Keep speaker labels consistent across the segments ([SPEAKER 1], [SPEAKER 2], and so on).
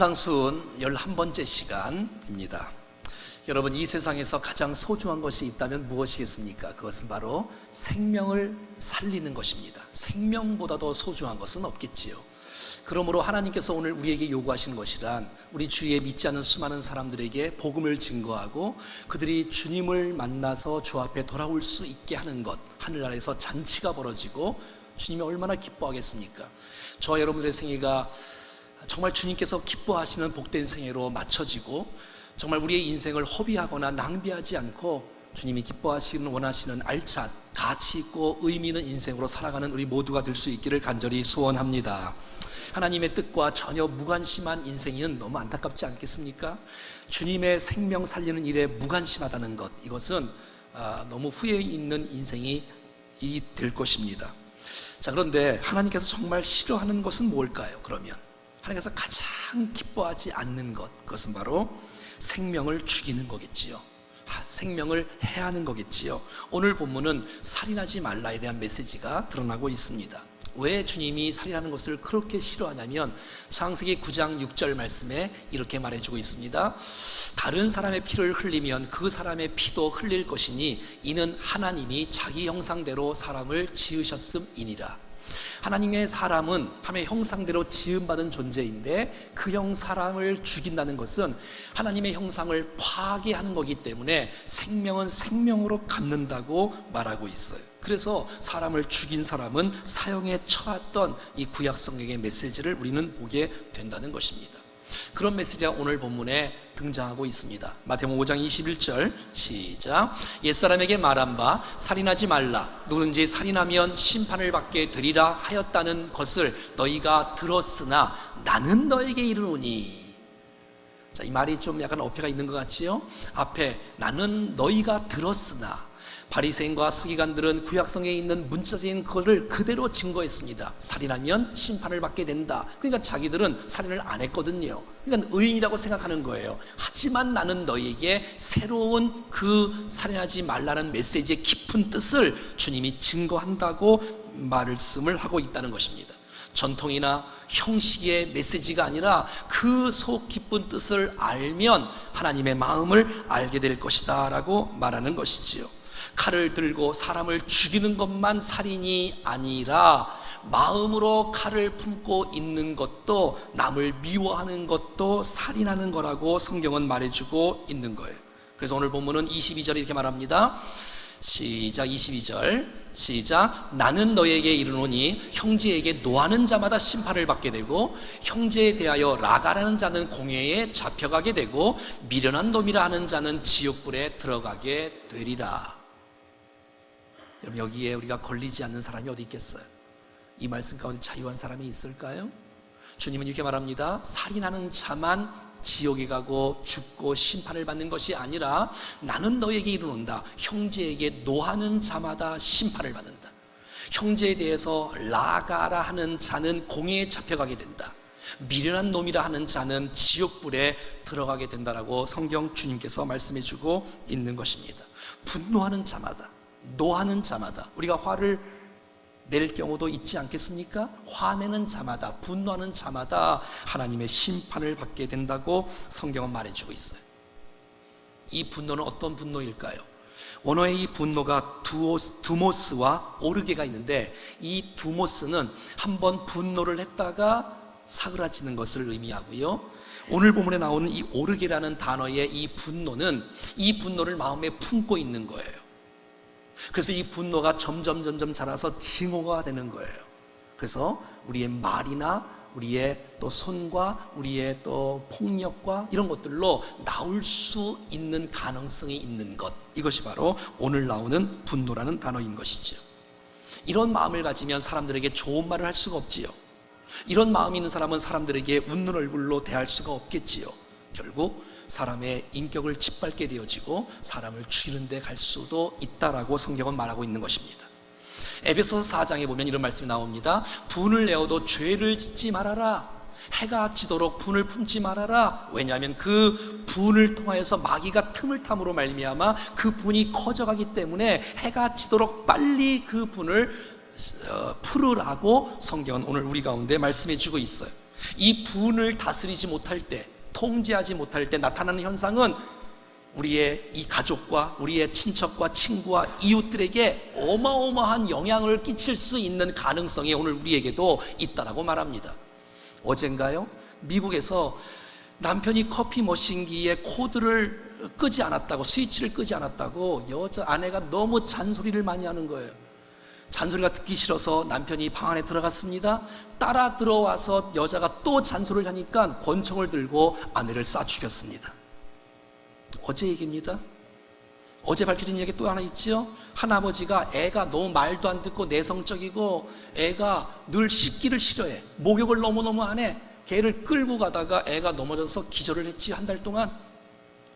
[SPEAKER 1] 산상수훈 11번째 시간입니다. 여러분, 이 세상에서 가장 소중한 것이 있다면 무엇이겠습니까? 그것은 바로 생명을 살리는 것입니다. 생명보다 더 소중한 것은 없겠지요. 그러므로 하나님께서 오늘 우리에게 요구하시는 것이란 우리 주위에 믿지 않는 수많은 사람들에게 복음을 증거하고 그들이 주님을 만나서 주 앞에 돌아올 수 있게 하는 것, 하늘나라에서 잔치가 벌어지고 주님이 얼마나 기뻐하겠습니까? 저와 여러분들의 생애가 정말 주님께서 기뻐하시는 복된 생애로 맞춰지고 정말 우리의 인생을 허비하거나 낭비하지 않고 주님이 기뻐하시는 원하시는 알찬 가치 있고 의미 있는 인생으로 살아가는 우리 모두가 될 수 있기를 간절히 소원합니다. 하나님의 뜻과 전혀 무관심한 인생은 너무 안타깝지 않겠습니까? 주님의 생명 살리는 일에 무관심하다는 것, 이것은 너무 후회 있는 인생이 될 것입니다. 자, 그런데 하나님께서 정말 싫어하는 것은 뭘까요? 그러면 하나님께서 가장 기뻐하지 않는 것, 그것은 바로 생명을 죽이는 거겠지요. 생명을 해하는 거겠지요. 오늘 본문은 살인하지 말라에 대한 메시지가 드러나고 있습니다. 왜 주님이 살인하는 것을 그렇게 싫어하냐면 창세기 9장 6절 말씀에 이렇게 말해주고 있습니다. 다른 사람의 피를 흘리면 그 사람의 피도 흘릴 것이니 이는 하나님이 자기 형상대로 사람을 지으셨음이니라. 하나님의 사람은 하나님의 형상대로 지음받은 존재인데 그 사람을 죽인다는 것은 하나님의 형상을 파괴하는 거기 때문에 생명은 생명으로 갚는다고 말하고 있어요. 그래서 사람을 죽인 사람은 사형에 처했던 이 구약 성경의 메시지를 우리는 보게 된다는 것입니다. 그런 메시지가 오늘 본문에 등장하고 있습니다. 마태복음 5장 21절 시작. 옛사람에게 말한 바 살인하지 말라, 누구든지 살인하면 심판을 받게 되리라 하였다는 것을 너희가 들었으나 나는 너에게 이르노니. 자, 이 말이 좀 약간 어폐가 있는 것 같지요? 앞에 나는 너희가 들었으나, 바리새인과 서기관들은 구약성경에 있는 문자적인 것을 그대로 증거했습니다. 살인하면 심판을 받게 된다. 그러니까 자기들은 살인을 안 했거든요. 그러니까 의인이라고 생각하는 거예요. 하지만 나는 너희에게 새로운 그 살인하지 말라는 메시지의 깊은 뜻을 주님이 증거한다고 말씀을 하고 있다는 것입니다. 전통이나 형식의 메시지가 아니라 그 속 깊은 뜻을 알면 하나님의 마음을 알게 될 것이다 라고 말하는 것이지요. 칼을 들고 사람을 죽이는 것만 살인이 아니라 마음으로 칼을 품고 있는 것도, 남을 미워하는 것도 살인하는 거라고 성경은 말해주고 있는 거예요. 그래서 오늘 본문은 22절에 이렇게 말합니다. 시작. 22절 시작. 나는 너에게 이르노니 형제에게 노하는 자마다 심판을 받게 되고 형제에 대하여 라가라는 자는 공회에 잡혀가게 되고 미련한 놈이라 하는 자는 지옥불에 들어가게 되리라. 여러분, 여기에 우리가 걸리지 않는 사람이 어디 있겠어요? 이 말씀 가운데 자유한 사람이 있을까요? 주님은 이렇게 말합니다. 살인하는 자만 지옥에 가고 죽고 심판을 받는 것이 아니라 나는 너에게 이르노다. 형제에게 노하는 자마다 심판을 받는다. 형제에 대해서 라가라 하는 자는 공회에 잡혀가게 된다. 미련한 놈이라 하는 자는 지옥불에 들어가게 된다라고 성경 주님께서 말씀해주고 있는 것입니다. 분노하는 자마다, 노하는 자마다, 우리가 화를 낼 경우도 있지 않겠습니까? 화내는 자마다, 분노하는 자마다 하나님의 심판을 받게 된다고 성경은 말해주고 있어요. 이 분노는 어떤 분노일까요? 원어의 이 분노가 두모스와 오르게가 있는데, 이 두모스는 한번 분노를 했다가 사그라지는 것을 의미하고요, 오늘 본문에 나오는 이 오르게라는 단어의 이 분노는 이 분노를 마음에 품고 있는 거예요. 그래서 이 분노가 점점 자라서 증오가 되는 거예요. 그래서 우리의 말이나 우리의 또 손과 우리의 또 폭력과 이런 것들로 나올 수 있는 가능성이 있는 것, 이것이 바로 오늘 나오는 분노라는 단어인 것이죠. 이런 마음을 가지면 사람들에게 좋은 말을 할 수가 없지요. 이런 마음이 있는 사람은 사람들에게 웃는 얼굴로 대할 수가 없겠지요. 결국 사람의 인격을 짓밟게 되어지고 사람을 죽이는 데 갈 수도 있다라고 성경은 말하고 있는 것입니다. 에베소서 4장에 보면 이런 말씀이 나옵니다. 분을 내어도 죄를 짓지 말아라. 해가 지도록 분을 품지 말아라. 왜냐하면 그 분을 통하여서 마귀가 틈을 탐으로 말미암아 그 분이 커져가기 때문에 해가 지도록 빨리 그 분을 풀으라고 성경은 오늘 우리 가운데 말씀해 주고 있어요. 이 분을 다스리지 못할 때, 통제하지 못할 때 나타나는 현상은 우리의 이 가족과 우리의 친척과 친구와 이웃들에게 어마어마한 영향을 끼칠 수 있는 가능성이 오늘 우리에게도 있다라고 말합니다. 어젠가요? 미국에서 남편이 커피 머신기의 코드를 끄지 않았다고, 스위치를 끄지 않았다고 여자 아내가 너무 잔소리를 많이 하는 거예요. 잔소리가 듣기 싫어서 남편이 방 안에 들어갔습니다. 따라 들어와서 여자가 또 잔소리를 하니까 권총을 들고 아내를 쏴 죽였습니다. 어제 얘기입니다. 어제 밝혀진 얘기 또 하나 있죠. 한 아버지가 애가 너무 말도 안 듣고 내성적이고 애가 늘 씻기를 싫어해. 목욕을 너무너무 안 해. 걔를 끌고 가다가 애가 넘어져서 기절을 했지, 한 달 동안.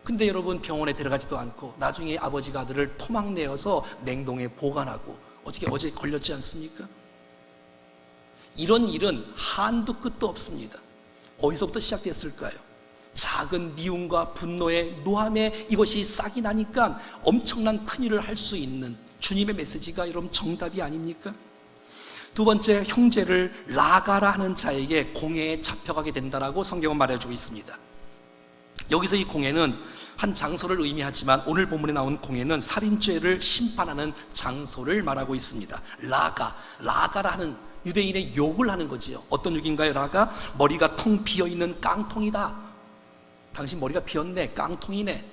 [SPEAKER 1] 근데 여러분, 병원에 데려가지도 않고 나중에 아버지가 아들을 토막내어서 냉동에 보관하고 어제 걸렸지 않습니까? 이런 일은 한도 끝도 없습니다. 어디서부터 시작됐을까요? 작은 미움과 분노의 노함에 이것이 싹이 나니까 엄청난 큰일을 할 수 있는 주님의 메시지가 여러분 정답이 아닙니까? 두 번째, 형제를 라가라 하는 자에게 공회에 잡혀가게 된다라고 성경은 말해주고 있습니다. 여기서 이 공회는 한 장소를 의미하지만 오늘 본문에 나온 공회는 살인죄를 심판하는 장소를 말하고 있습니다. 라가라 하는, 유대인의 욕을 하는 거지요. 어떤 욕인가요? 라가? 머리가 텅 비어있는 깡통이다. 당신 머리가 비었네, 깡통이네,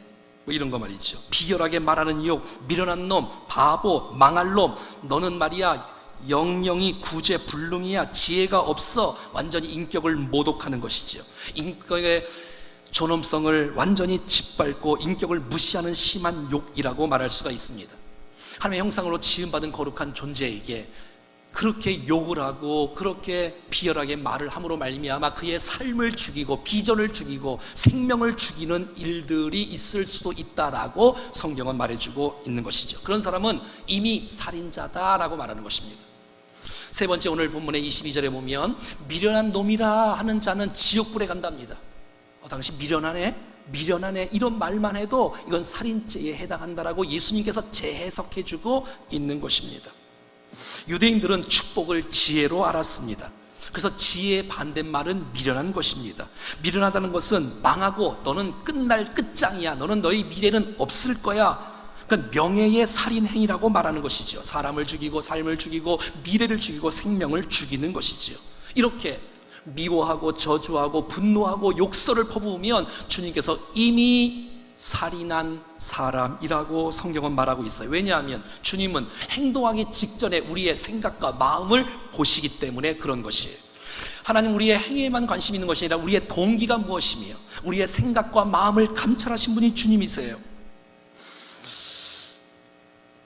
[SPEAKER 1] 뭐 이런 거 말이죠. 비열하게 말하는 욕, 미련한 놈, 바보, 망할 놈, 너는 말이야 영영이 구제불능이야, 지혜가 없어. 완전히 인격을 모독하는 것이죠. 인격의 존엄성을 완전히 짓밟고 인격을 무시하는 심한 욕이라고 말할 수가 있습니다. 하나님의 형상으로 지음받은 거룩한 존재에게 그렇게 욕을 하고 그렇게 비열하게 말을 함으로 말미암아 그의 삶을 죽이고 비전을 죽이고 생명을 죽이는 일들이 있을 수도 있다라고 성경은 말해주고 있는 것이죠. 그런 사람은 이미 살인자다라고 말하는 것입니다. 세 번째, 오늘 본문의 22절에 보면 미련한 놈이라 하는 자는 지옥불에 간답니다. 당신 미련하네? 미련하네? 이런 말만 해도 이건 살인죄에 해당한다라고 예수님께서 재해석해주고 있는 것입니다. 유대인들은 축복을 지혜로 알았습니다. 그래서 지혜의 반대말은 미련한 것입니다. 미련하다는 것은 망하고 너는 끝날 끝장이야, 너는 너의 미래는 없을 거야, 그러니까 명예의 살인 행위라고 말하는 것이죠. 사람을 죽이고 삶을 죽이고 미래를 죽이고 생명을 죽이는 것이죠. 이렇게 미워하고 저주하고 분노하고 욕설을 퍼부으면 주님께서 이미 살인한 사람이라고 성경은 말하고 있어요. 왜냐하면 주님은 행동하기 직전에 우리의 생각과 마음을 보시기 때문에 그런 것이에요. 하나님 우리의 행위에만 관심 있는 것이 아니라 우리의 동기가 무엇이며 우리의 생각과 마음을 감찰하신 분이 주님이세요.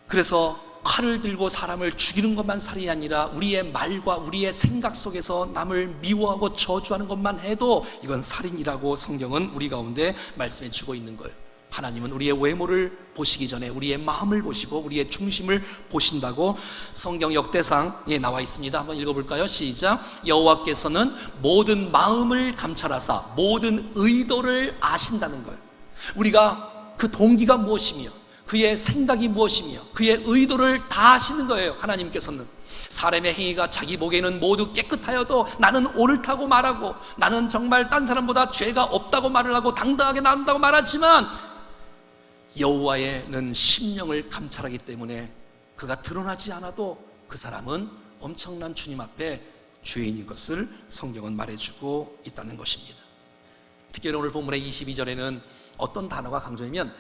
[SPEAKER 1] 그래서 칼을 들고 사람을 죽이는 것만 살인이 아니라 우리의 말과 우리의 생각 속에서 남을 미워하고 저주하는 것만 해도 이건 살인이라고 성경은 우리 가운데 말씀해 주고 있는 거예요. 하나님은 우리의 외모를 보시기 전에 우리의 마음을 보시고 우리의 중심을 보신다고 성경 역대상에 나와 있습니다. 한번 읽어볼까요? 시작. 여호와께서는 모든 마음을 감찰하사 모든 의도를 아신다는 거예요. 우리가 그 동기가 무엇이며 그의 생각이 무엇이며 그의 의도를 다 아시는 거예요. 하나님께서는 사람의 행위가 자기 보기에는 모두 깨끗하여도 나는 옳다고 말하고 나는 정말 딴 사람보다 죄가 없다고 말을 하고 당당하게 나온다고 말하지만 여호와는 심령을 감찰하기 때문에 그가 드러나지 않아도 그 사람은 엄청난 주님 앞에 죄인인 것을 성경은 말해주고 있다는 것입니다. 특히 오늘 본문의 22절에는 어떤 단어가 강조되면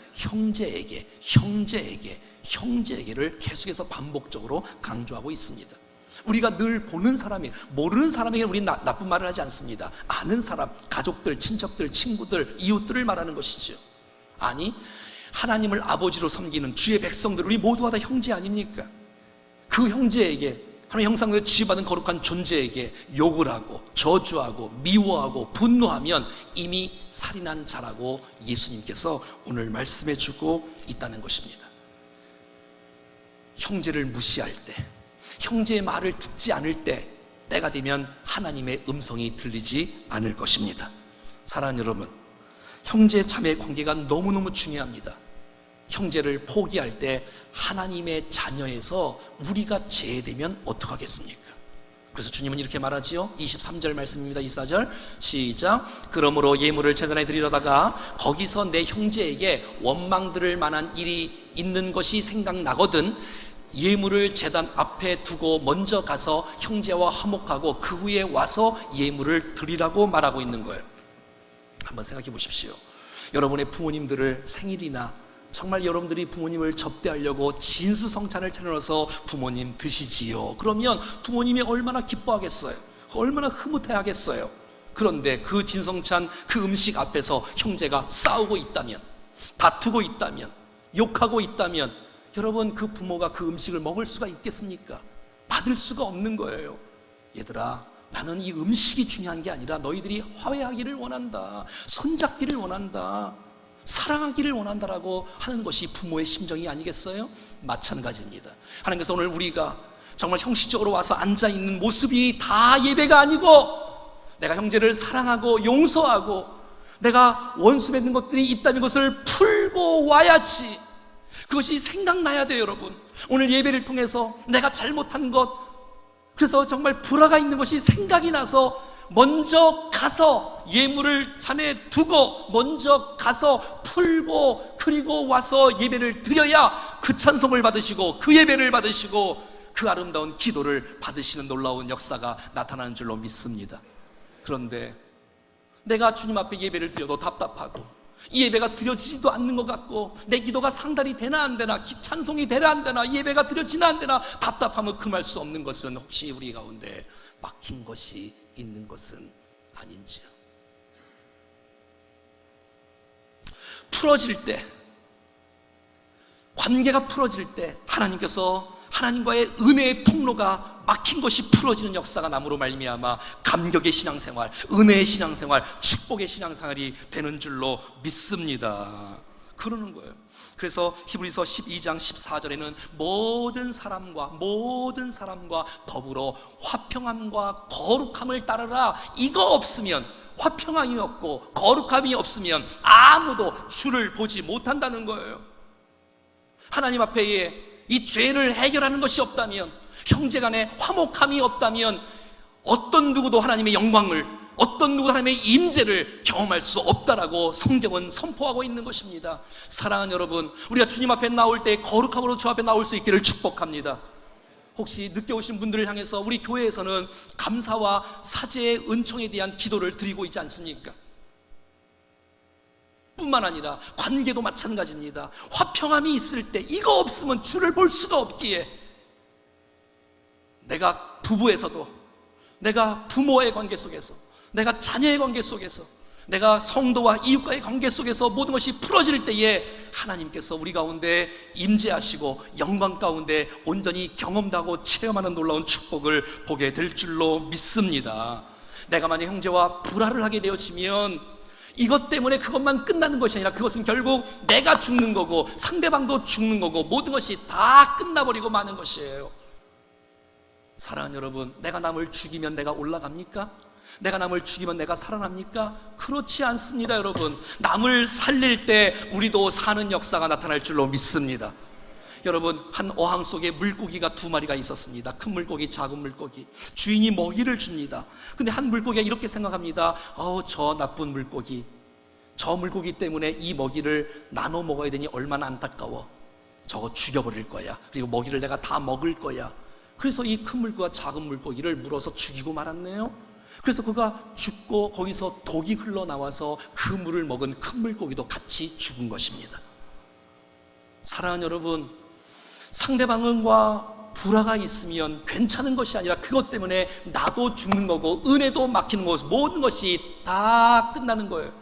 [SPEAKER 1] 형제에게를 계속해서 반복적으로 강조하고 있습니다. 우리가 늘 보는 사람이, 모르는 사람에게 우리는 나쁜 말을 하지 않습니다. 아는 사람, 가족들, 친척들, 친구들, 이웃들을 말하는 것이죠. 아니, 하나님을 아버지로 섬기는 주의 백성들, 우리 모두가 다 형제 아닙니까? 그 형제에게, 하나님의 형상으로 지어받은 거룩한 존재에게 욕을 하고 저주하고 미워하고 분노하면 이미 살인한 자라고 예수님께서 오늘 말씀해 주고 있다는 것입니다. 형제를 무시할 때, 형제의 말을 듣지 않을 때, 때가 되면 하나님의 음성이 들리지 않을 것입니다. 사랑하는 여러분, 형제 자매 관계가 너무너무 중요합니다. 형제를 포기할 때 하나님의 자녀에서 우리가 제외되면 어떡하겠습니까? 그래서 주님은 이렇게 말하지요. 23절 말씀입니다. 24절 시작. 그러므로 예물을 제단에 드리려다가 거기서 내 형제에게 원망 들을 만한 일이 있는 것이 생각나거든 예물을 제단 앞에 두고 먼저 가서 형제와 화목하고 그 후에 와서 예물을 드리라고 말하고 있는 거예요. 한번 생각해 보십시오. 여러분의 부모님들을 생일이나 정말 여러분들이 부모님을 접대하려고 진수성찬을 차려서 부모님 드시지요. 그러면 부모님이 얼마나 기뻐하겠어요. 얼마나 흐뭇해하겠어요. 그런데 그 진성찬 그 음식 앞에서 형제가 싸우고 있다면, 다투고 있다면, 욕하고 있다면 여러분 그 부모가 그 음식을 먹을 수가 있겠습니까? 받을 수가 없는 거예요. 얘들아, 나는 이 음식이 중요한 게 아니라 너희들이 화해하기를 원한다, 손잡기를 원한다, 사랑하기를 원한다라고 하는 것이 부모의 심정이 아니겠어요? 마찬가지입니다. 하나님께서 오늘 우리가 정말 형식적으로 와서 앉아있는 모습이 다 예배가 아니고 내가 형제를 사랑하고 용서하고 내가 원수 맺는 것들이 있다는 것을 풀고 와야지. 그것이 생각나야 돼요. 여러분, 오늘 예배를 통해서 내가 잘못한 것, 그래서 정말 불화가 있는 것이 생각이 나서 먼저 가서 예물을 잔에 두고 먼저 가서 풀고 그리고 와서 예배를 드려야 그 찬송을 받으시고 그 예배를 받으시고 그 아름다운 기도를 받으시는 놀라운 역사가 나타나는 줄로 믿습니다. 그런데 내가 주님 앞에 예배를 드려도 답답하고 이 예배가 드려지지도 않는 것 같고 내 기도가 상달이 되나 안 되나, 찬송이 되나 안 되나, 예배가 드려지나 안 되나 답답하면 금할 수 없는 것은 혹시 우리 가운데 막힌 것이 있는 것은 아닌지요. 풀어질 때, 관계가 풀어질 때 하나님께서 하나님과의 은혜의 통로가 막힌 것이 풀어지는 역사가 남으로 말미암아 감격의 신앙생활, 은혜의 신앙생활, 축복의 신앙생활이 되는 줄로 믿습니다. 그러는 거예요. 그래서 히브리서 12장 14절에는 모든 사람과 더불어 화평함과 거룩함을 따르라. 이거 없으면, 화평함이 없고 거룩함이 없으면 아무도 주를 보지 못한다는 거예요. 하나님 앞에 이 죄를 해결하는 것이 없다면, 형제간에 화목함이 없다면 어떤 누구도 하나님의 영광을, 어떤 누구도 하나님의 임재를 경험할 수 없다라고 성경은 선포하고 있는 것입니다. 사랑하는 여러분, 우리가 주님 앞에 나올 때 거룩함으로 주 앞에 나올 수 있기를 축복합니다. 혹시 늦게 오신 분들을 향해서 우리 교회에서는 감사와 사죄의 은총에 대한 기도를 드리고 있지 않습니까? 뿐만 아니라 관계도 마찬가지입니다. 화평함이 있을 때 이거 없으면 주를 볼 수가 없기에 내가 부부에서도, 내가 부모의 관계 속에서, 내가 자녀의 관계 속에서, 내가 성도와 이웃과의 관계 속에서 모든 것이 풀어질 때에 하나님께서 우리 가운데 임재하시고 영광 가운데 온전히 경험하고 체험하는 놀라운 축복을 보게 될 줄로 믿습니다. 내가 만약 형제와 불화를 하게 되어지면 이것 때문에 그것만 끝나는 것이 아니라 그것은 결국 내가 죽는 거고 상대방도 죽는 거고 모든 것이 다 끝나버리고 마는 것이에요. 사랑하는 여러분, 내가 남을 죽이면 내가 올라갑니까? 내가 남을 죽이면 내가 살아납니까? 그렇지 않습니다. 여러분, 남을 살릴 때 우리도 사는 역사가 나타날 줄로 믿습니다. 여러분, 한 어항 속에 물고기가 2마리가 있었습니다. 큰 물고기, 작은 물고기. 주인이 먹이를 줍니다. 근데 한 물고기가 이렇게 생각합니다. 저 나쁜 물고기, 저 물고기 때문에 이 먹이를 나눠 먹어야 되니 얼마나 안타까워. 저거 죽여버릴 거야. 그리고 먹이를 내가 다 먹을 거야. 그래서 이 큰 물고기와 작은 물고기를 물어서 죽이고 말았네요. 그래서 그가 죽고 거기서 독이 흘러나와서 그 물을 먹은 큰 물고기도 같이 죽은 것입니다. 사랑하는 여러분, 상대방과 불화가 있으면 괜찮은 것이 아니라 그것 때문에 나도 죽는 거고 은혜도 막히는 거고 모든 것이 다 끝나는 거예요.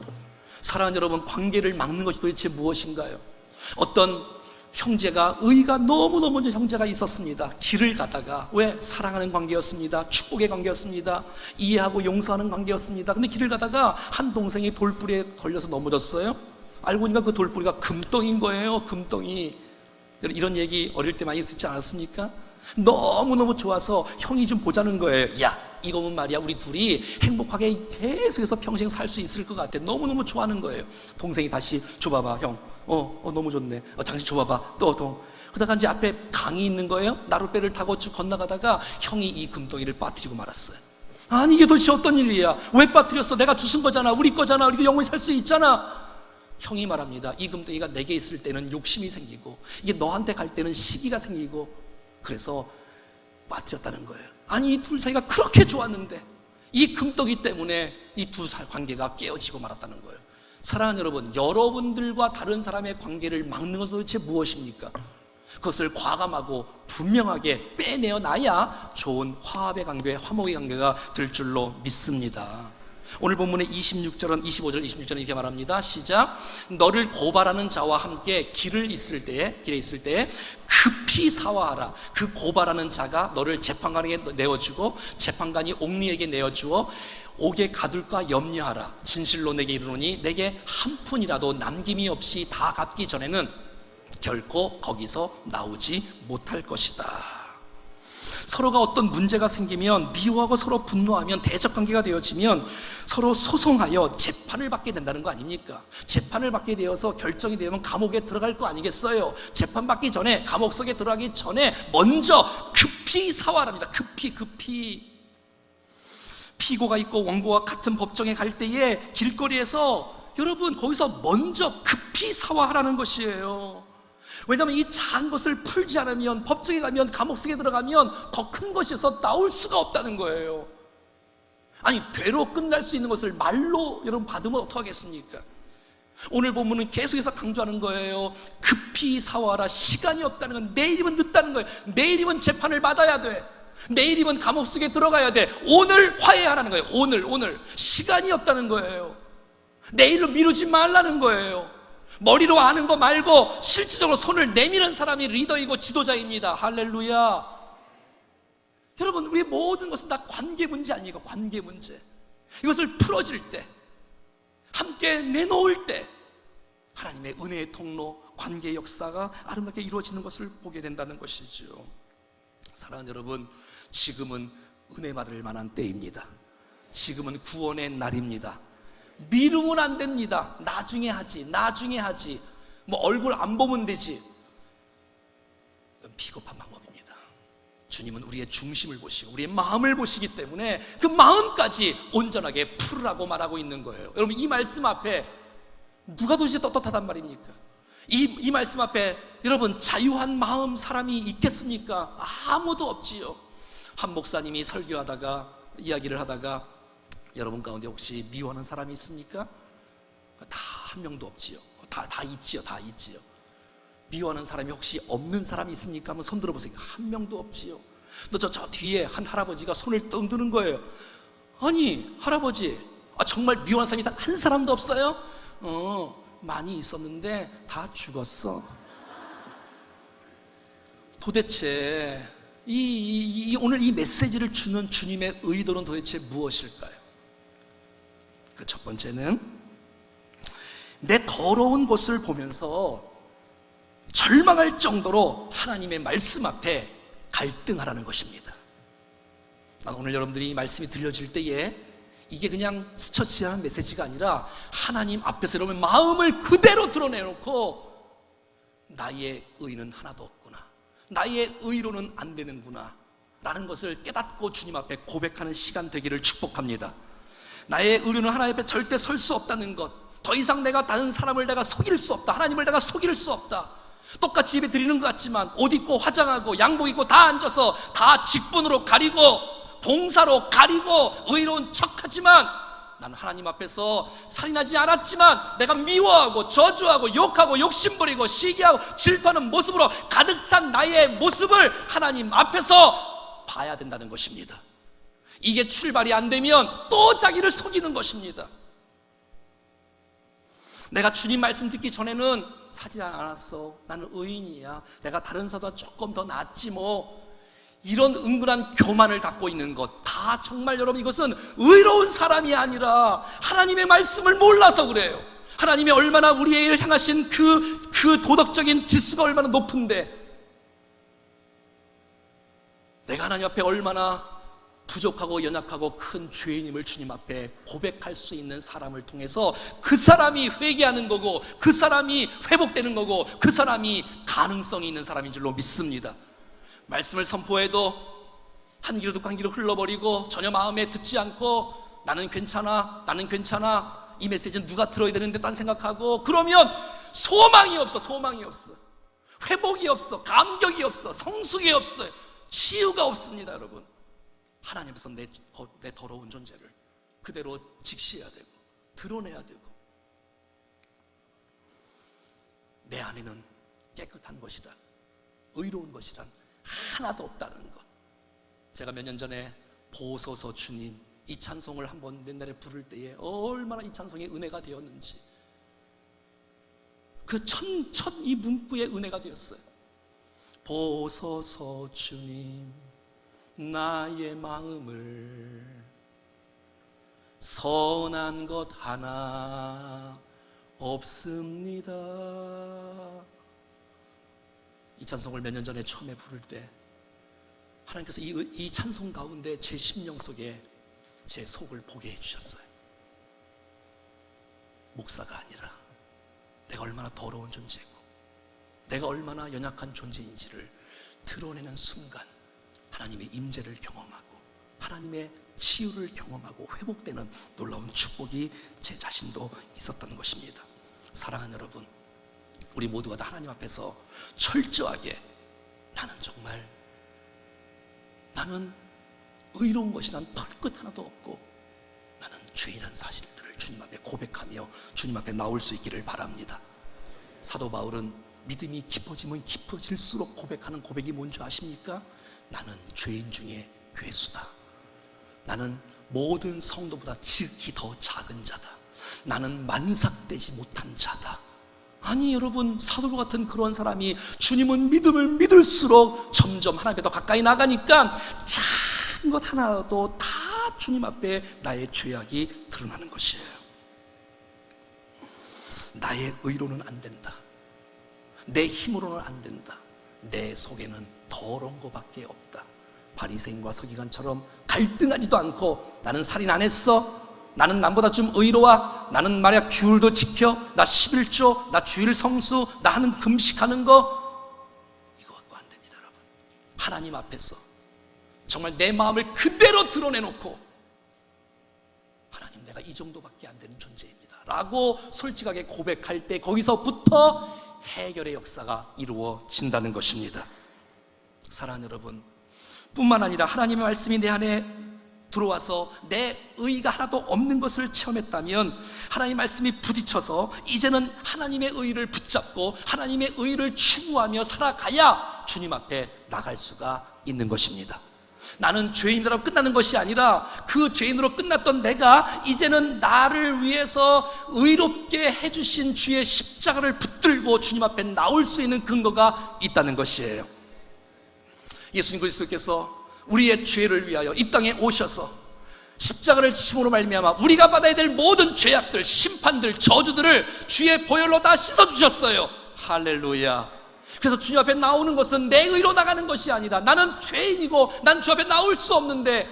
[SPEAKER 1] 사랑하는 여러분, 관계를 막는 것이 도대체 무엇인가요? 어떤 형제가, 의가 너무너무 형제가 있었습니다. 길을 가다가, 왜? 사랑하는 관계였습니다. 축복의 관계였습니다. 이해하고 용서하는 관계였습니다. 근데 길을 가다가 한 동생이 돌부리에 걸려서 넘어졌어요. 알고 보니까 그 돌부리가 금덩이인 거예요. 금덩이. 이런 얘기 어릴 때 많이 듣지 않았습니까? 너무너무 좋아서 형이 좀 보자는 거예요. 야, 이거면 말이야 우리 둘이 행복하게 계속해서 평생 살 수 있을 것 같아. 너무너무 좋아하는 거예요. 동생이 다시 줘봐봐 형, 너무 좋네. 잠시 줘봐봐. 또. 그러다가 이제 앞에 강이 있는 거예요. 나룻배를 타고 쭉 건너가다가 형이 이 금덩이를 빠뜨리고 말았어요. 아니, 이게 도대체 어떤 일이야? 왜 빠뜨렸어? 내가 주신 거잖아. 우리 거잖아. 우리가 영원히 살 수 있잖아. 형이 말합니다. 이 금덩이가 내게 있을 때는 욕심이 생기고, 이게 너한테 갈 때는 시기가 생기고, 그래서 빠뜨렸다는 거예요. 아니, 이 둘 사이가 그렇게 좋았는데 이 금덩이 때문에 이 두 관계가 깨어지고 말았다는 거예요. 사랑하는 여러분, 여러분들과 다른 사람의 관계를 막는 것은 도대체 무엇입니까? 그것을 과감하고 분명하게 빼내어놔야 좋은 화합의 관계, 화목의 관계가 될 줄로 믿습니다. 오늘 본문의 25절, 26절은 이렇게 말합니다. 시작. 너를 고발하는 자와 함께 길에 있을 때에 급히 사화하라. 그 고발하는 자가 너를 재판관에게 내어주고 재판관이 옥리에게 내어주어 옥에 가둘까 염려하라. 진실로 내게 이르노니 내게 한 푼이라도 남김이 없이 다 갚기 전에는 결코 거기서 나오지 못할 것이다. 서로가 어떤 문제가 생기면 미워하고 서로 분노하면 대적관계가 되어지면 서로 소송하여 재판을 받게 된다는 거 아닙니까? 재판을 받게 되어서 결정이 되면 감옥에 들어갈 거 아니겠어요? 재판받기 전에, 감옥 속에 들어가기 전에 먼저 급히 사화랍니다. 급히 피고가 있고 원고와 같은 법정에 갈 때에 길거리에서 여러분 거기서 먼저 급히 사화하라는 것이에요. 왜냐하면 이 작은 것을 풀지 않으면 법정에 가면, 감옥 속에 들어가면 더 큰 것에서 나올 수가 없다는 거예요. 아니, 되로 끝날 수 있는 것을 말로 여러분 받으면 어떡하겠습니까? 오늘 본문은 계속해서 강조하는 거예요. 급히 사화하라. 시간이 없다는 건, 내일이면 늦다는 거예요. 내일이면 재판을 받아야 돼. 내일이면 감옥 속에 들어가야 돼. 오늘 화해하라는 거예요. 오늘 시간이 없다는 거예요. 내일로 미루지 말라는 거예요. 머리로 아는 거 말고 실질적으로 손을 내미는 사람이 리더이고 지도자입니다. 할렐루야. 여러분, 우리의 모든 것은 다 관계 문제 아닙니까? 관계 문제. 이것을 풀어질 때, 함께 내놓을 때 하나님의 은혜의 통로, 관계의 역사가 아름답게 이루어지는 것을 보게 된다는 것이죠. 사랑하는 여러분, 지금은 은혜 받을 만한 때입니다. 지금은 구원의 날입니다. 미루면 안 됩니다. 나중에 하지. 뭐 얼굴 안 보면 되지. 비겁한 방법입니다. 주님은 우리의 중심을 보시고 우리의 마음을 보시기 때문에 그 마음까지 온전하게 풀으라고 말하고 있는 거예요. 여러분, 이 말씀 앞에 누가 도대체 떳떳하단 말입니까? 이 말씀 앞에 여러분 자유한 마음 사람이 있겠습니까? 아무도 없지요. 한 목사님이 설교하다가, 이야기를 하다가, 여러분 가운데 혹시 미워하는 사람이 있습니까? 다 한 명도 없지요. 다 있지요. 미워하는 사람이 혹시 없는 사람이 있습니까? 한번 손 들어보세요. 한 명도 없지요. 저 뒤에 한 할아버지가 손을 떵 드는 거예요. 아니, 할아버지, 정말 미워하는 사람이 단 한 사람도 없어요? 많이 있었는데 다 죽었어. 도대체 오늘 이 메시지를 주는 주님의 의도는 도대체 무엇일까요? 그 첫 번째는 내 더러운 것을 보면서 절망할 정도로 하나님의 말씀 앞에 갈등하라는 것입니다. 난 오늘 여러분들이 이 말씀이 들려질 때에 이게 그냥 스쳐 지나가는 메시지가 아니라 하나님 앞에서 여러분 마음을 그대로 드러내놓고 나의 의는 하나도 없구나, 나의 의로는 안 되는구나 라는 것을 깨닫고 주님 앞에 고백하는 시간 되기를 축복합니다. 나의 의로는 하나님 앞에 절대 설 수 없다는 것, 더 이상 내가 다른 사람을 내가 속일 수 없다, 하나님을 내가 속일 수 없다. 똑같이 예배 드리는 것 같지만 옷 입고 화장하고 양복 입고 다 앉아서 다 직분으로 가리고 봉사로 가리고 의로운 척하지만 나는 하나님 앞에서 살인하지 않았지만 내가 미워하고 저주하고 욕하고 욕심부리고 시기하고 질투하는 모습으로 가득 찬 나의 모습을 하나님 앞에서 봐야 된다는 것입니다. 이게 출발이 안 되면 또 자기를 속이는 것입니다. 내가 주님 말씀 듣기 전에는 사지 않았어, 나는 의인이야, 내가 다른 사람보다 조금 더 낫지 뭐, 이런 은근한 교만을 갖고 있는 것, 다 정말 여러분 이것은 의로운 사람이 아니라 하나님의 말씀을 몰라서 그래요. 하나님이 얼마나 우리를 향하신 그 도덕적인 지수가 얼마나 높은데, 내가 하나님 앞에 얼마나 부족하고 연약하고 큰 죄인임을 주님 앞에 고백할 수 있는 사람을 통해서 그 사람이 회개하는 거고, 그 사람이 회복되는 거고, 그 사람이 가능성이 있는 사람인 줄로 믿습니다. 말씀을 선포해도 한 귀로 듣고 한 귀로 흘러버리고 전혀 마음에 듣지 않고 나는 괜찮아, 나는 괜찮아, 이 메시지는 누가 들어야 되는데 딴 생각하고, 그러면 소망이 없어. 소망이 없어. 회복이 없어. 감격이 없어. 성숙이 없어요. 치유가 없습니다. 여러분, 하나님 앞에서 내 더러운 존재를 그대로 직시해야 되고 드러내야 되고, 내 안에는 깨끗한 것이란, 의로운 것이란 하나도 없다는 것. 제가 몇 년 전에 보소서 주님 이 찬송을 한번 옛날에 부를 때에 얼마나 이 찬송이 은혜가 되었는지, 그 첫 이 문구의 은혜가 되었어요. 보소서 주님 나의 마음을, 선한 것 하나 없습니다. 이 찬송을 몇 년 전에 처음에 부를 때 하나님께서 이 찬송 가운데 제 심령 속에 제 속을 보게 해주셨어요. 목사가 아니라 내가 얼마나 더러운 존재고 내가 얼마나 연약한 존재인지를 드러내는 순간 하나님의 임재를 경험하고 하나님의 치유를 경험하고 회복되는 놀라운 축복이 제 자신도 있었던 것입니다. 사랑하는 여러분, 우리 모두가 다 하나님 앞에서 철저하게 나는 의로운 것이란 털끝 하나도 없고 나는 죄인한 사실들을 주님 앞에 고백하며 주님 앞에 나올 수 있기를 바랍니다. 사도 바울은 믿음이 깊어지면 깊어질수록 고백하는 고백이 뭔지 아십니까? 나는 죄인 중에 괴수다. 나는 모든 성도보다 지극히 더 작은 자다. 나는 만삭되지 못한 자다. 아니 여러분, 사도 같은 그런 사람이 주님은 믿음을 믿을수록 점점 하나님께 더 가까이 나가니까 작은 것 하나라도 다 주님 앞에 나의 죄악이 드러나는 것이에요. 나의 의로는 안 된다. 내 힘으로는 안 된다. 내 속에는 더러운 것밖에 없다. 바리새인과 서기관처럼 갈등하지도 않고 나는 살인 안 했어, 나는 남보다 좀 의로워, 나는 말이야 규율도 지켜, 나 11조, 나 주일 성수, 나 하는 금식하는 거, 이거 갖고 안 됩니다. 여러분, 하나님 앞에서 정말 내 마음을 그대로 드러내놓고 하나님, 내가 이 정도밖에 안 되는 존재입니다 라고 솔직하게 고백할 때 거기서부터 해결의 역사가 이루어진다는 것입니다. 사랑하는 여러분, 뿐만 아니라 하나님의 말씀이 내 안에 들어와서 내 의의가 하나도 없는 것을 체험했다면 하나님의 말씀이 부딪혀서 이제는 하나님의 의의를 붙잡고 하나님의 의의를 추구하며 살아가야 주님 앞에 나갈 수가 있는 것입니다. 나는 죄인이라고 끝나는 것이 아니라 그 죄인으로 끝났던 내가 이제는 나를 위해서 의롭게 해주신 주의 십자가를 붙들고 주님 앞에 나올 수 있는 근거가 있다는 것이에요. 예수님 그리스도께서 우리의 죄를 위하여 이 땅에 오셔서 십자가를 지심으로 말미암아 우리가 받아야 될 모든 죄악들, 심판들, 저주들을 주의 보혈로 다 씻어주셨어요. 할렐루야. 그래서 주님 앞에 나오는 것은 내 의로 나가는 것이 아니라 나는 죄인이고 난 주 앞에 나올 수 없는데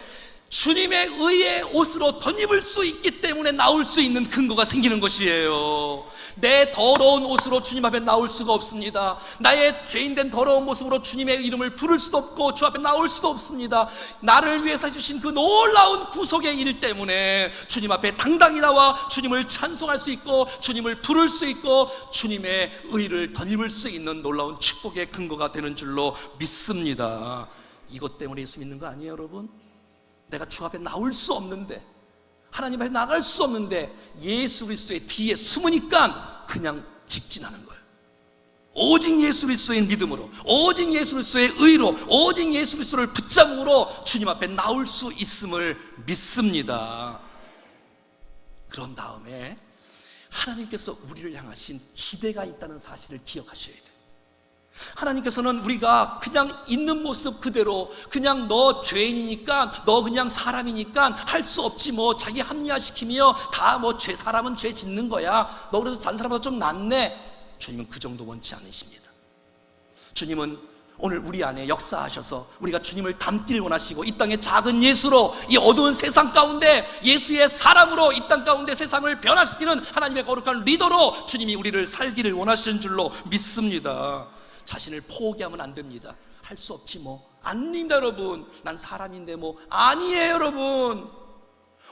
[SPEAKER 1] 주님의 의의 옷으로 덧입을 수 있기 때문에 나올 수 있는 근거가 생기는 것이에요. 내 더러운 옷으로 주님 앞에 나올 수가 없습니다. 나의 죄인된 더러운 모습으로 주님의 이름을 부를 수도 없고 주 앞에 나올 수도 없습니다. 나를 위해서 해주신 그 놀라운 구속의 일 때문에 주님 앞에 당당히 나와 주님을 찬송할 수 있고 주님을 부를 수 있고 주님의 의를 덧입을 수 있는 놀라운 축복의 근거가 되는 줄로 믿습니다. 이것 때문에 예수 믿는 거 아니에요 여러분? 내가 주 앞에 나올 수 없는데, 하나님 앞에 나갈 수 없는데 예수 그리스도의 뒤에 숨으니까 그냥 직진하는 거예요. 오직 예수 그리스도의 믿음으로, 오직 예수 그리스도의 의로, 오직 예수 그리스도를 붙잡음으로 주님 앞에 나올 수 있음을 믿습니다. 그런 다음에 하나님께서 우리를 향하신 기대가 있다는 사실을 기억하셔야 돼요. 하나님께서는 우리가 그냥 있는 모습 그대로, 그냥 너 죄인이니까, 너 그냥 사람이니까 할 수 없지 뭐 자기 합리화시키며 다 뭐 사람은 죄 짓는 거야, 너 그래도 다른 사람보다 좀 낫네. 주님은 그 정도 원치 않으십니다. 주님은 오늘 우리 안에 역사하셔서 우리가 주님을 닮기를 원하시고 이 땅의 작은 예수로 이 어두운 세상 가운데 예수의 사랑으로 이 땅 가운데 세상을 변화시키는 하나님의 거룩한 리더로 주님이 우리를 살기를 원하시는 줄로 믿습니다. 자신을 포기하면 안 됩니다. 할 수 없지 뭐, 아닙니다 여러분. 난 사람인데 뭐, 아니에요 여러분.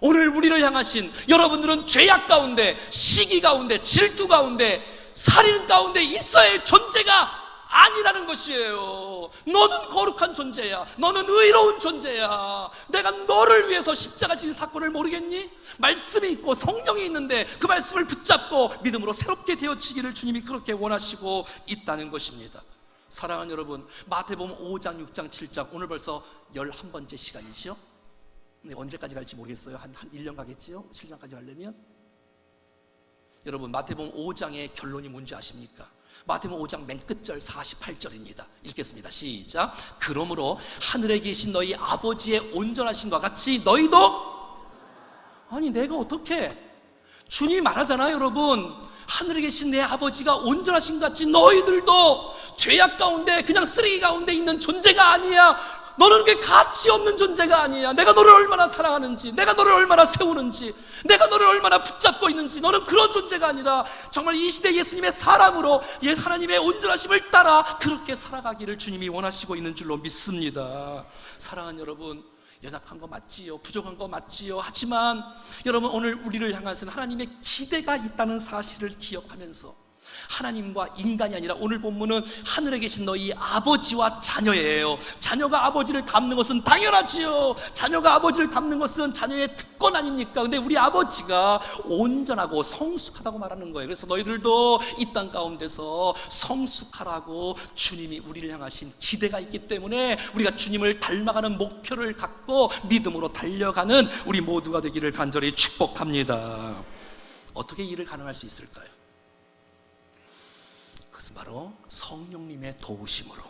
[SPEAKER 1] 오늘 우리를 향하신 여러분들은 죄악 가운데, 시기 가운데, 질투 가운데, 살인 가운데 있어야 할 존재가 아니라는 것이에요. 너는 거룩한 존재야. 너는 의로운 존재야. 내가 너를 위해서 십자가 진 사건을 모르겠니? 말씀이 있고 성령이 있는데 그 말씀을 붙잡고 믿음으로 새롭게 되어지기를 주님이 그렇게 원하시고 있다는 것입니다. 사랑하는 여러분, 마태복음 5장, 6장, 7장 오늘 벌써 11번째 시간이죠. 언제까지 갈지 모르겠어요. 한 1년 가겠지요? 7장까지 가려면. 여러분, 마태복음 5장의 결론이 뭔지 아십니까? 마태복음 5장 맨 끝절 48절입니다. 읽겠습니다. 시작. 그러므로 하늘에 계신 너희 아버지의 온전하심과 같이 너희도, 아니 내가 어떻게, 주님이 말하잖아요 여러분. 하늘에 계신 내 아버지가 온전하신 것 같이 너희들도 죄악 가운데 그냥 쓰레기 가운데 있는 존재가 아니야. 너는 그 가치 없는 존재가 아니야. 내가 너를 얼마나 사랑하는지, 내가 너를 얼마나 세우는지, 내가 너를 얼마나 붙잡고 있는지, 너는 그런 존재가 아니라 정말 이 시대 예수님의 사랑으로 하나님의 온전하심을 따라 그렇게 살아가기를 주님이 원하시고 있는 줄로 믿습니다. 사랑하는 여러분, 연약한 거 맞지요, 부족한 거 맞지요. 하지만 여러분, 오늘 우리를 향해서는 하나님의 기대가 있다는 사실을 기억하면서 하나님과 인간이 아니라 오늘 본문은 하늘에 계신 너희 아버지와 자녀예요. 자녀가 아버지를 닮는 것은 당연하지요. 자녀가 아버지를 닮는 것은 자녀의 특권 아닙니까? 근데 우리 아버지가 온전하고 성숙하다고 말하는 거예요. 그래서 너희들도 이 땅 가운데서 성숙하라고 주님이 우리를 향하신 기대가 있기 때문에 우리가 주님을 닮아가는 목표를 갖고 믿음으로 달려가는 우리 모두가 되기를 간절히 축복합니다. 어떻게 이를 가능할 수 있을까요? 그것은 바로 성령님의 도우심으로.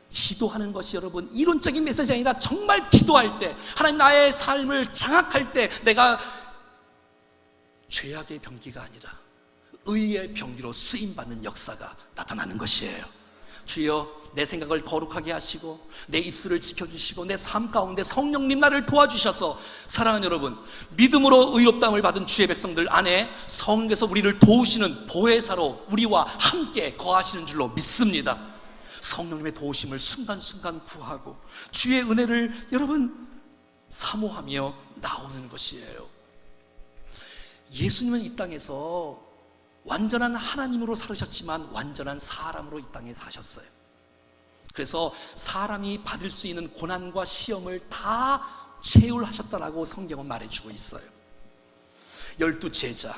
[SPEAKER 1] 기도하는 것이 여러분 이론적인 메시지 아니라 정말 기도할 때, 하나님 나의 삶을 장악할 때 내가 죄악의 병기가 아니라 의의 병기로 쓰임받는 역사가 나타나는 것이에요. 주여, 내 생각을 거룩하게 하시고 내 입술을 지켜주시고 내 삶 가운데 성령님 나를 도와주셔서, 사랑하는 여러분, 믿음으로 의롭다함을 받은 주의 백성들 안에 성령께서 우리를 도우시는 보혜사로 우리와 함께 거하시는 줄로 믿습니다. 성령님의 도우심을 순간순간 구하고 주의 은혜를 여러분 사모하며 나오는 것이에요. 예수님은 이 땅에서 완전한 하나님으로 살으셨지만 완전한 사람으로 이 땅에 사셨어요. 그래서 사람이 받을 수 있는 고난과 시험을 다 체휼하셨다라고 성경은 말해주고 있어요. 12제자,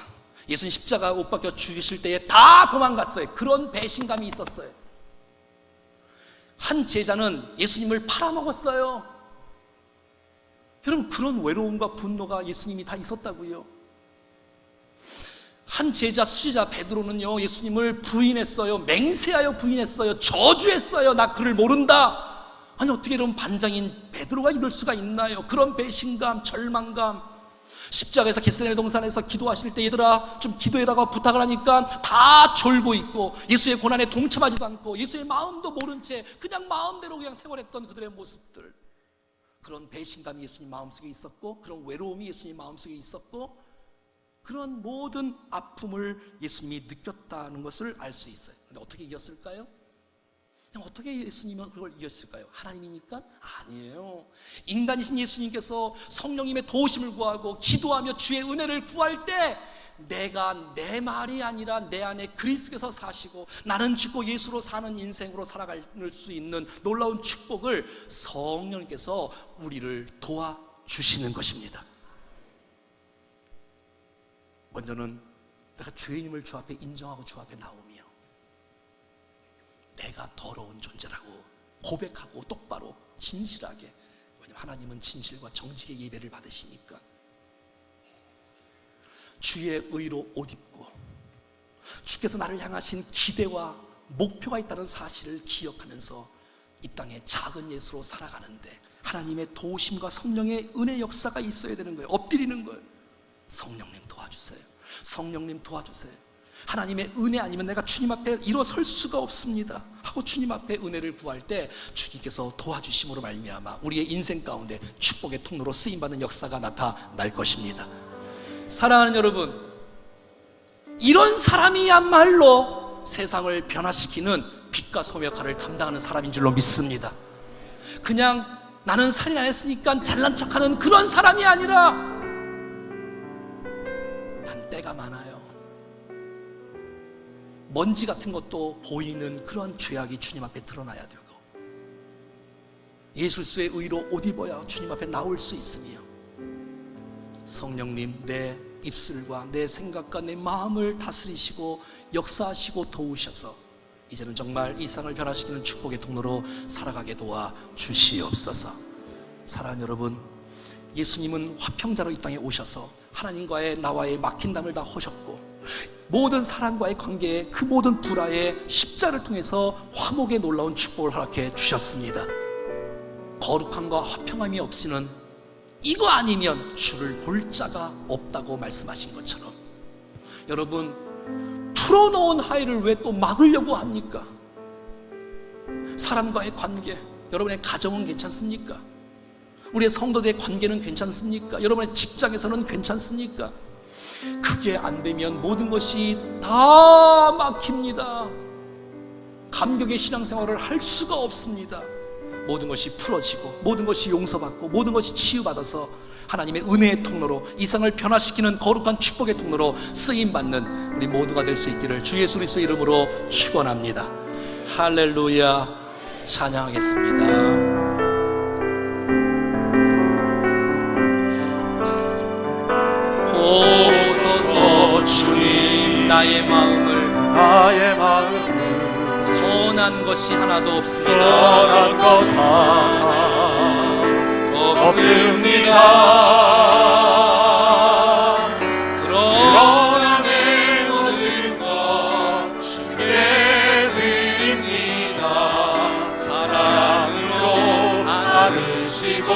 [SPEAKER 1] 예수님 십자가 못 박혀 죽이실 때에 다 도망갔어요. 그런 배신감이 있었어요. 한 제자는 예수님을 팔아먹었어요. 여러분, 그런 외로움과 분노가 예수님이 다 있었다고요. 한 제자, 수제자 베드로는요, 예수님을 부인했어요. 맹세하여 부인했어요. 저주했어요. 나 그를 모른다. 아니, 어떻게 이런 반장인 베드로가 이럴 수가 있나요? 그런 배신감, 절망감. 십자가에서 겟세마네 동산에서 기도하실 때 얘들아 좀 기도해라고 부탁을 하니까 다 졸고 있고 예수의 고난에 동참하지도 않고 예수의 마음도 모른 채 그냥 마음대로 그냥 생활했던 그들의 모습들, 그런 배신감이 예수님 마음속에 있었고, 그런 외로움이 예수님 마음속에 있었고, 그런 모든 아픔을 예수님이 느꼈다는 것을 알 수 있어요. 근데 어떻게 이겼을까요? 어떻게 예수님은 그걸 이겼을까요? 하나님이니까? 아니에요. 인간이신 예수님께서 성령님의 도우심을 구하고 기도하며 주의 은혜를 구할 때 내가 내 말이 아니라 내 안에 그리스도께서 사시고 나는 죽고 예수로 사는 인생으로 살아갈 수 있는 놀라운 축복을 성령님께서 우리를 도와주시는 것입니다. 먼저는 내가 죄인임을 주 앞에 인정하고 주 앞에 나오며 내가 더러운 존재라고 고백하고 똑바로 진실하게, 왜냐하면 하나님은 진실과 정직의 예배를 받으시니까, 주의 의로 옷 입고 주께서 나를 향하신 기대와 목표가 있다는 사실을 기억하면서 이 땅에 작은 예수로 살아가는데 하나님의 도우심과 성령의 은혜 역사가 있어야 되는 거예요. 엎드리는 거예요. 성령님 도와주세요. 성령님 도와주세요. 하나님의 은혜 아니면 내가 주님 앞에 일어설 수가 없습니다 하고 주님 앞에 은혜를 구할 때 주님께서 도와주심으로 말미암아 우리의 인생 가운데 축복의 통로로 쓰임받는 역사가 나타날 것입니다. 사랑하는 여러분, 이런 사람이야말로 세상을 변화시키는 빛과 소의 역할을 감당하는 사람인 줄로 믿습니다. 그냥 나는 살인 안 했으니까 잘난 척하는 그런 사람이 아니라 난 때가 많아요. 먼지 같은 것도 보이는 그런 죄악이 주님 앞에 드러나야 되고 예술수의 의로 옷 입어야 주님 앞에 나올 수 있으며 성령님 내 입술과 내 생각과 내 마음을 다스리시고 역사하시고 도우셔서 이제는 정말 이 세상을 변화시키는 축복의 통로로 살아가게 도와 주시옵소서. 사랑하는 여러분, 예수님은 화평자로 이 땅에 오셔서 하나님과의 나와의 막힌 담을 다 허셨고 모든 사람과의 관계에 그 모든 불화의 십자를 통해서 화목의 놀라운 축복을 허락해 주셨습니다. 거룩함과 화평함이 없이는 이거 아니면 주를 볼 자가 없다고 말씀하신 것처럼 여러분, 풀어놓은 하의를 왜 또 막으려고 합니까? 사람과의 관계, 여러분의 가정은 괜찮습니까? 우리의 성도들의 관계는 괜찮습니까? 여러분의 직장에서는 괜찮습니까? 그게 안 되면 모든 것이 다 막힙니다. 감격의 신앙생활을 할 수가 없습니다. 모든 것이 풀어지고 모든 것이 용서받고 모든 것이 치유받아서 하나님의 은혜의 통로로 이 세상을 변화시키는 거룩한 축복의 통로로 쓰임받는 우리 모두가 될 수 있기를 주 예수 그리스도의 이름으로 축원합니다. 할렐루야. 찬양하겠습니다. 보소서 주님, 나의 마음을 선한 것이 하나도 없습니다.
[SPEAKER 2] 선한 것 하나 없습니다. 그러나 내 모든 것 주께 드립니다. 사랑으로 안으시고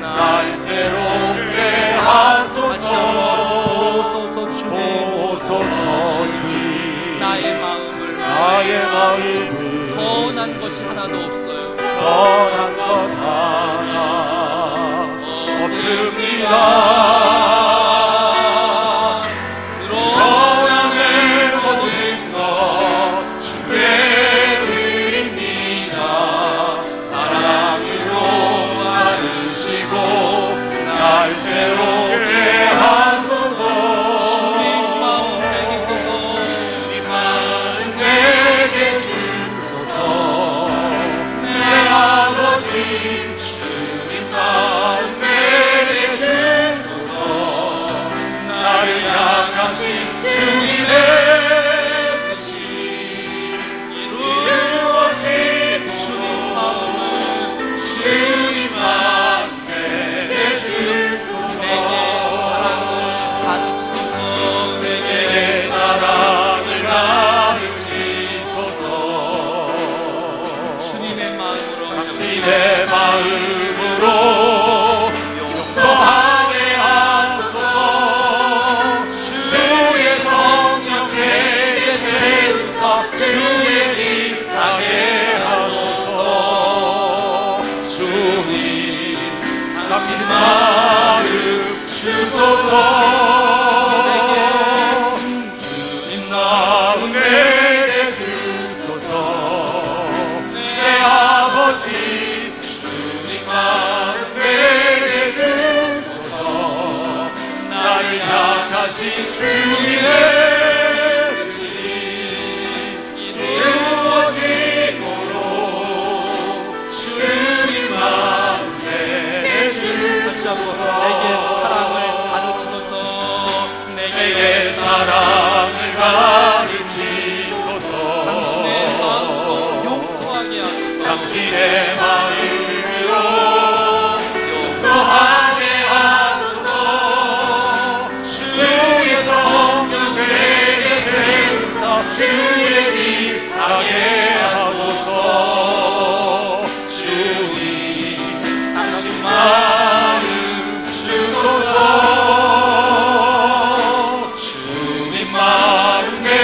[SPEAKER 2] 날 새롭게 하소서.
[SPEAKER 1] 보소서
[SPEAKER 2] 주님,
[SPEAKER 1] 나의 마음을 선한 것이 하나도 없어요.
[SPEAKER 2] 선한 것 하나 없습니다. 그러나 내 모든 것 주께 드립니다. 사랑으로 안으시고 날 새롭게 하소서.
[SPEAKER 1] 주님 마음 내게 주소서.
[SPEAKER 2] 주님 마음 내게 주소서. 나를 향하신 주님의 뜻이 이루어지도록 주님 마음 내게 주소서. 내게 사랑을 가르치소서.
[SPEAKER 1] 주님의 마음으로
[SPEAKER 2] 당신의 마음으로 용서하게 하소서. 주의 성령 내게 채우사 주의 빛나게 하소서. 주님, 당신 마음 주소서. 주님 마음 내게 주소서. 내 아버지 주님 마음 내게 주소서. 나를 향하신 주님의 뜻이 이루어지도록 주님 마음 내게 주소서.
[SPEAKER 1] 내게 사랑을 가르치소서.
[SPEAKER 2] 내게 사랑을 가르치소서.
[SPEAKER 1] 당신의 마음으로 용서하게 하소서.
[SPEAKER 2] 당신의 마음으로 용서하게 하소서. 주의 성령 내게 채우사 주의 빛나게 하소서. 주님, 당신 마음 주소서. 주님 마음 내게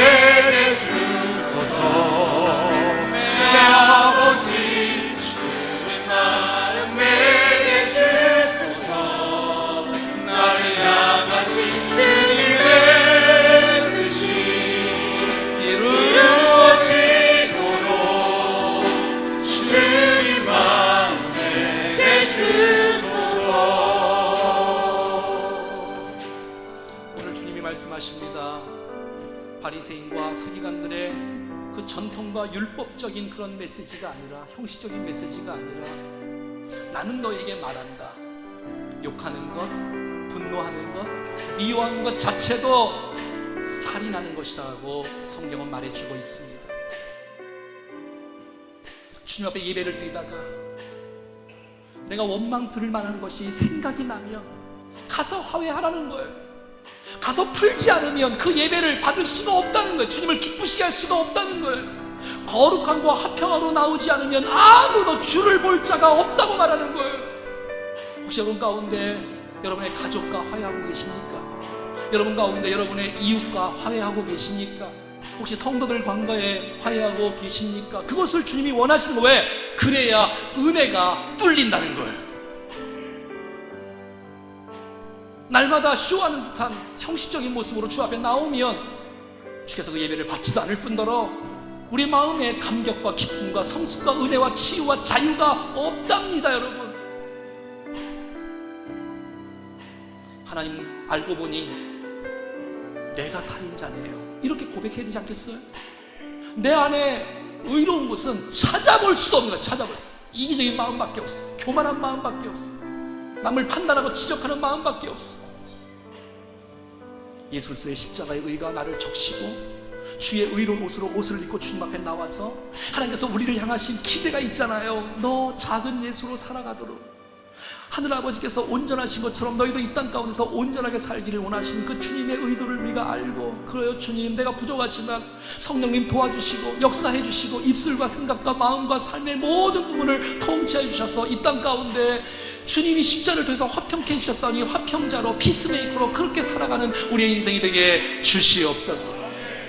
[SPEAKER 1] 바리새인과 서기관들의 그 전통과 율법적인 그런 메시지가 아니라, 형식적인 메시지가 아니라, 나는 너에게 말한다. 욕하는 것, 분노하는 것, 미워하는 것 자체도 살인하는 것이라고 성경은 말해주고 있습니다. 주님 앞에 예배를 드리다가 내가 원망 들을 만한 것이 생각이 나면 가서 화해하라는 거예요. 가서 풀지 않으면 그 예배를 받을 수가 없다는 거예요. 주님을 기쁘시게 할 수가 없다는 거예요. 거룩함과 화평하로 나오지 않으면 아무도 주를 볼 자가 없다고 말하는 거예요. 혹시 여러분 가운데 여러분의 가족과 화해하고 계십니까? 여러분 가운데 여러분의 이웃과 화해하고 계십니까? 혹시 성도들 관계에 화해하고 계십니까? 그것을 주님이 원하시는 거예요. 왜? 그래야 은혜가 뚫린다는 거예요. 날마다 쇼하는 듯한 형식적인 모습으로 주 앞에 나오면 주께서 그 예배를 받지도 않을 뿐더러 우리 마음에 감격과 기쁨과 성숙과 은혜와 치유와 자유가 없답니다. 여러분, 하나님 알고 보니 내가 살인자네요, 이렇게 고백해야 되지 않겠어요? 내 안에 의로운 것은 찾아볼 수도 없는 거야. 찾아볼 수, 이기적인 마음밖에 없어. 교만한 마음밖에 없어. 남을 판단하고 지적하는 마음밖에 없어. 예수의 십자가의 의가 나를 적시고 주의 의로운 옷을 입고 주님 앞에 나와서 하나님께서 우리를 향하신 기대가 있잖아요. 너 작은 예수로 살아가도록 하늘아버지께서 온전하신 것처럼 너희도 이 땅 가운데서 온전하게 살기를 원하시는 그 주님의 의도를 우리가 알고, 그래요 주님, 내가 부족하지만 성령님 도와주시고 역사해 주시고 입술과 생각과 마음과 삶의 모든 부분을 통치해 주셔서 이 땅 가운데 주님이 십자를 통해서 화평케 해주셨사니 화평자로, 피스메이커로 그렇게 살아가는 우리의 인생이 되게 주시옵소서.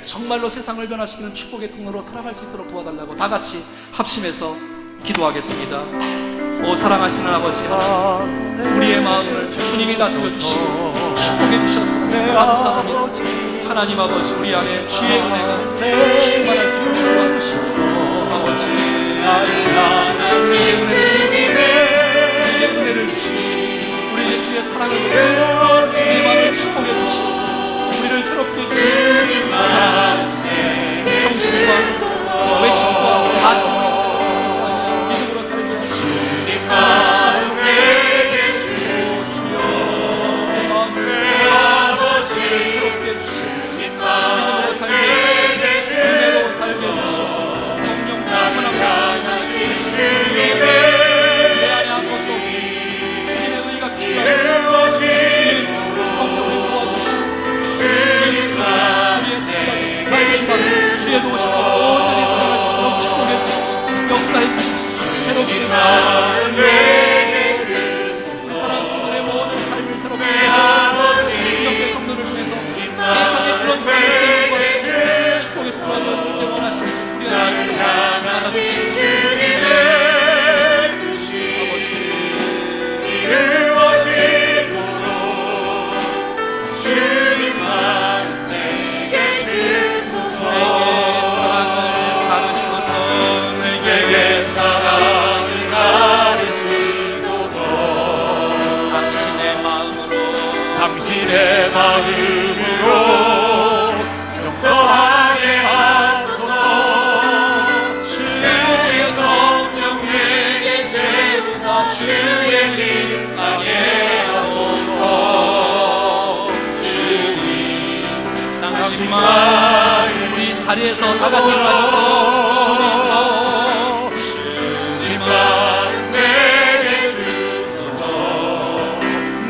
[SPEAKER 1] 정말로 세상을 변화시키는 축복의 통로로 살아갈 수 있도록 도와달라고 다 같이 합심해서 기도하겠습니다. 오 사랑하시는 아버지, 우리의 마음을 주님이 다스려 주시고 축복해 주셔서 감사합니다. 하나님 아버지, 우리 안에 주의 은혜가 충만할 수 있도록 도와주시옵소서. 아버지, 나를 향하신 주님의 은혜를 주시고 우리의 주의 사랑을 주시고 주의 마음을 축복해 주시고 우리를 새롭게 해주시고 형식과 외식과 가식과 믿음으로 살게 하시고 내게 주시오. 내 마음을 새롭게 해주시고 믿음으로 살게 해주시고 은혜로 살게 해주시고 성령 충만함으로 내 안에 아무것도 없고 주님의 의가 필요하고 주님 성령을 도와주시고 우리의 생각을 말씀과 주의 도우심과 온전히 살아갈 수 있도록 축복해 주십시오. 역사해 주십시오. 새롭게 해주십시오. 사랑하는 성도의 모든 삶을 새롭게 해주십시오. 충격의 성도를 통해서 세상의 그런 삶을 축복의 통로를 이루게 원하시는 우리가 되겠습니다. 나아주신 주님의
[SPEAKER 2] 당신의 마음으로 용서하게 하소서. 주의 성령 내게 채우사 주의 힘 나게 하소서. 주님, 당신만
[SPEAKER 1] 우리 자리에서 다 같이 일어나셔서
[SPEAKER 2] 주님만 내게 주소서.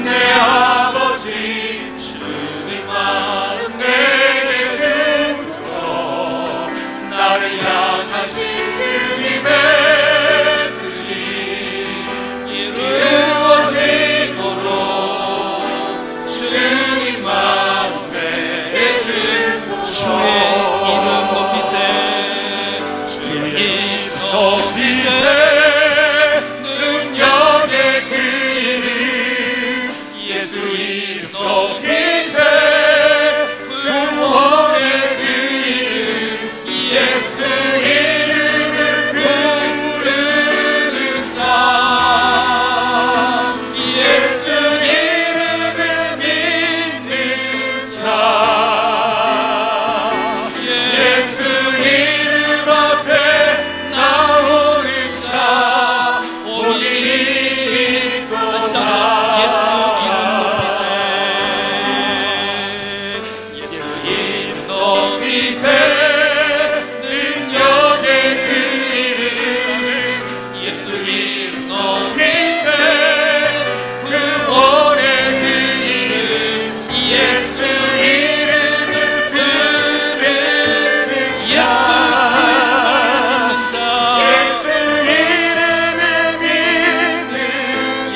[SPEAKER 2] 내 아버지 주님만 내게 주소서. 나를 향하신 주님의 뜻이 이루어지도록 주님만 내게 주소서.
[SPEAKER 1] 주의 이름 높이세. 주의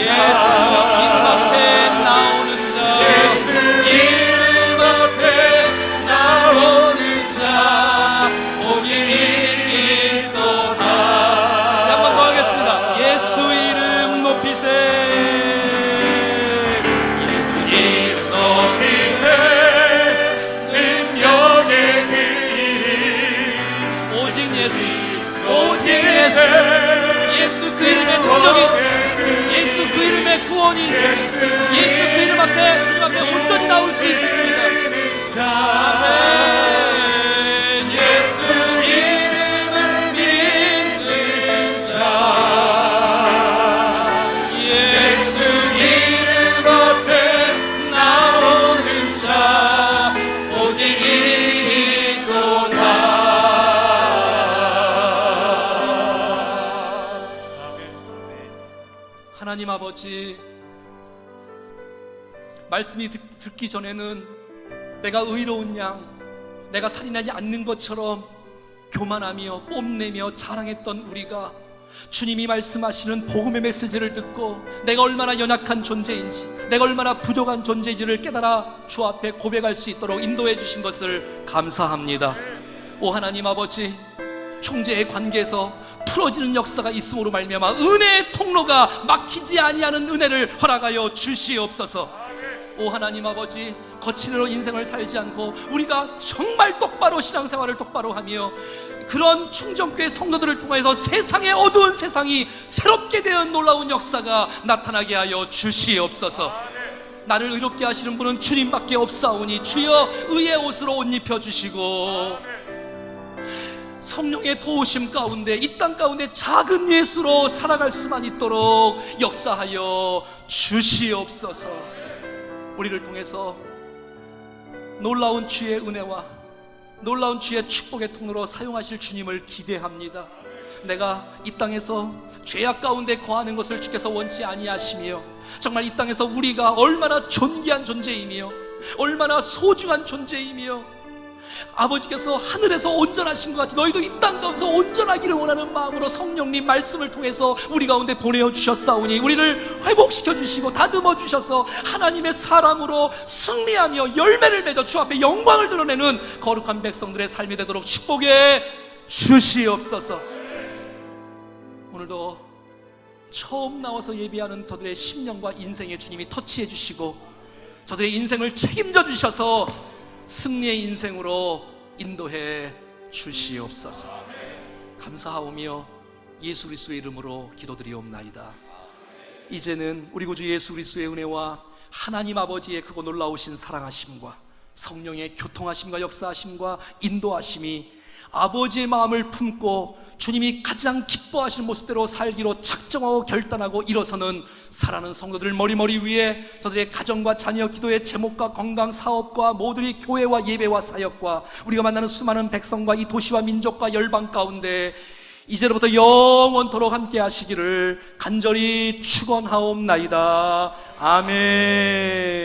[SPEAKER 1] 이름 앞에 나오는 자
[SPEAKER 2] 예수 이름 앞에 나오는 자 복이 있도다.
[SPEAKER 1] 한 번 더 하겠습니다. 예수 이름 높이세.
[SPEAKER 2] 예수 이름 높이세. 능력의 그 이름
[SPEAKER 1] 오직 예수, 오직 예수. 예수 그 이름에 능력이 있습니다. 예수 그 이름에 구원이 있습니다. 예수 그 이름 앞에, 주님 앞에 온전히 나올 수 있습니다. 아멘.
[SPEAKER 2] 예수 이름을 믿는 자 예수 이름 앞에 나오는 자 복이 있도다.
[SPEAKER 1] 하나님 아버지, 말씀이 듣기 전에는 내가 의로운 양, 내가 살인하지 않는 것처럼 교만하며 뽐내며 자랑했던 우리가 주님이 말씀하시는 복음의 메시지를 듣고 내가 얼마나 연약한 존재인지, 내가 얼마나 부족한 존재인지를 깨달아 주 앞에 고백할 수 있도록 인도해 주신 것을 감사합니다. 오 하나님 아버지, 형제의 관계에서 풀어지는 역사가 있음으로 말미암아 은혜의 통로가 막히지 아니하는 은혜를 허락하여 주시옵소서. 오 하나님 아버지, 거칠은 인생을 살지 않고 우리가 정말 똑바로 신앙생활을 똑바로 하며 그런 충정교회 성도들을 통해서 세상의 어두운 세상이 새롭게 되어 놀라운 역사가 나타나게 하여 주시옵소서. 나를 의롭게 하시는 분은 주님밖에 없사오니 주여 의의 옷으로 옷 입혀주시고 성령의 도우심 가운데 이 땅 가운데 작은 예수로 살아갈 수만 있도록 역사하여 주시옵소서. 우리를 통해서 놀라운 주의 은혜와 놀라운 주의 축복의 통로로 사용하실 주님을 기대합니다. 내가 이 땅에서 죄악 가운데 거하는 것을 주께서 원치 아니하시며 정말 이 땅에서 우리가 얼마나 존귀한 존재이며 얼마나 소중한 존재이며 아버지께서 하늘에서 온전하신 것 같이 너희도 이 땅 가운데서 온전하기를 원하는 마음으로 성령님 말씀을 통해서 우리 가운데 보내어 주셨사오니 우리를 회복시켜 주시고 다듬어 주셔서 하나님의 사람으로 승리하며 열매를 맺어 주 앞에 영광을 드러내는 거룩한 백성들의 삶이 되도록 축복해 주시옵소서. 오늘도 처음 나와서 예배하는 저들의 심령과 인생의 주님이 터치해 주시고 저들의 인생을 책임져 주셔서 승리의 인생으로 인도해 주시옵소서. 감사하오며 예수 그리스도의 이름으로 기도드리옵나이다. 이제는 우리 구주 예수 그리스도의 은혜와 하나님 아버지의 크고 놀라우신 사랑하심과 성령의 교통하심과 역사하심과 인도하심이 아버지의 마음을 품고 주님이 가장 기뻐하시는 모습대로 살기로 작정하고 결단하고 일어서는 사랑하는 성도들 머리 위에 저들의 가정과 자녀 기도의 제목과 건강 사업과 모두의 교회와 예배와 사역과 우리가 만나는 수많은 백성과 이 도시와 민족과 열방 가운데 이제로부터 영원토록 함께 하시기를 간절히 축원하옵나이다. 아멘.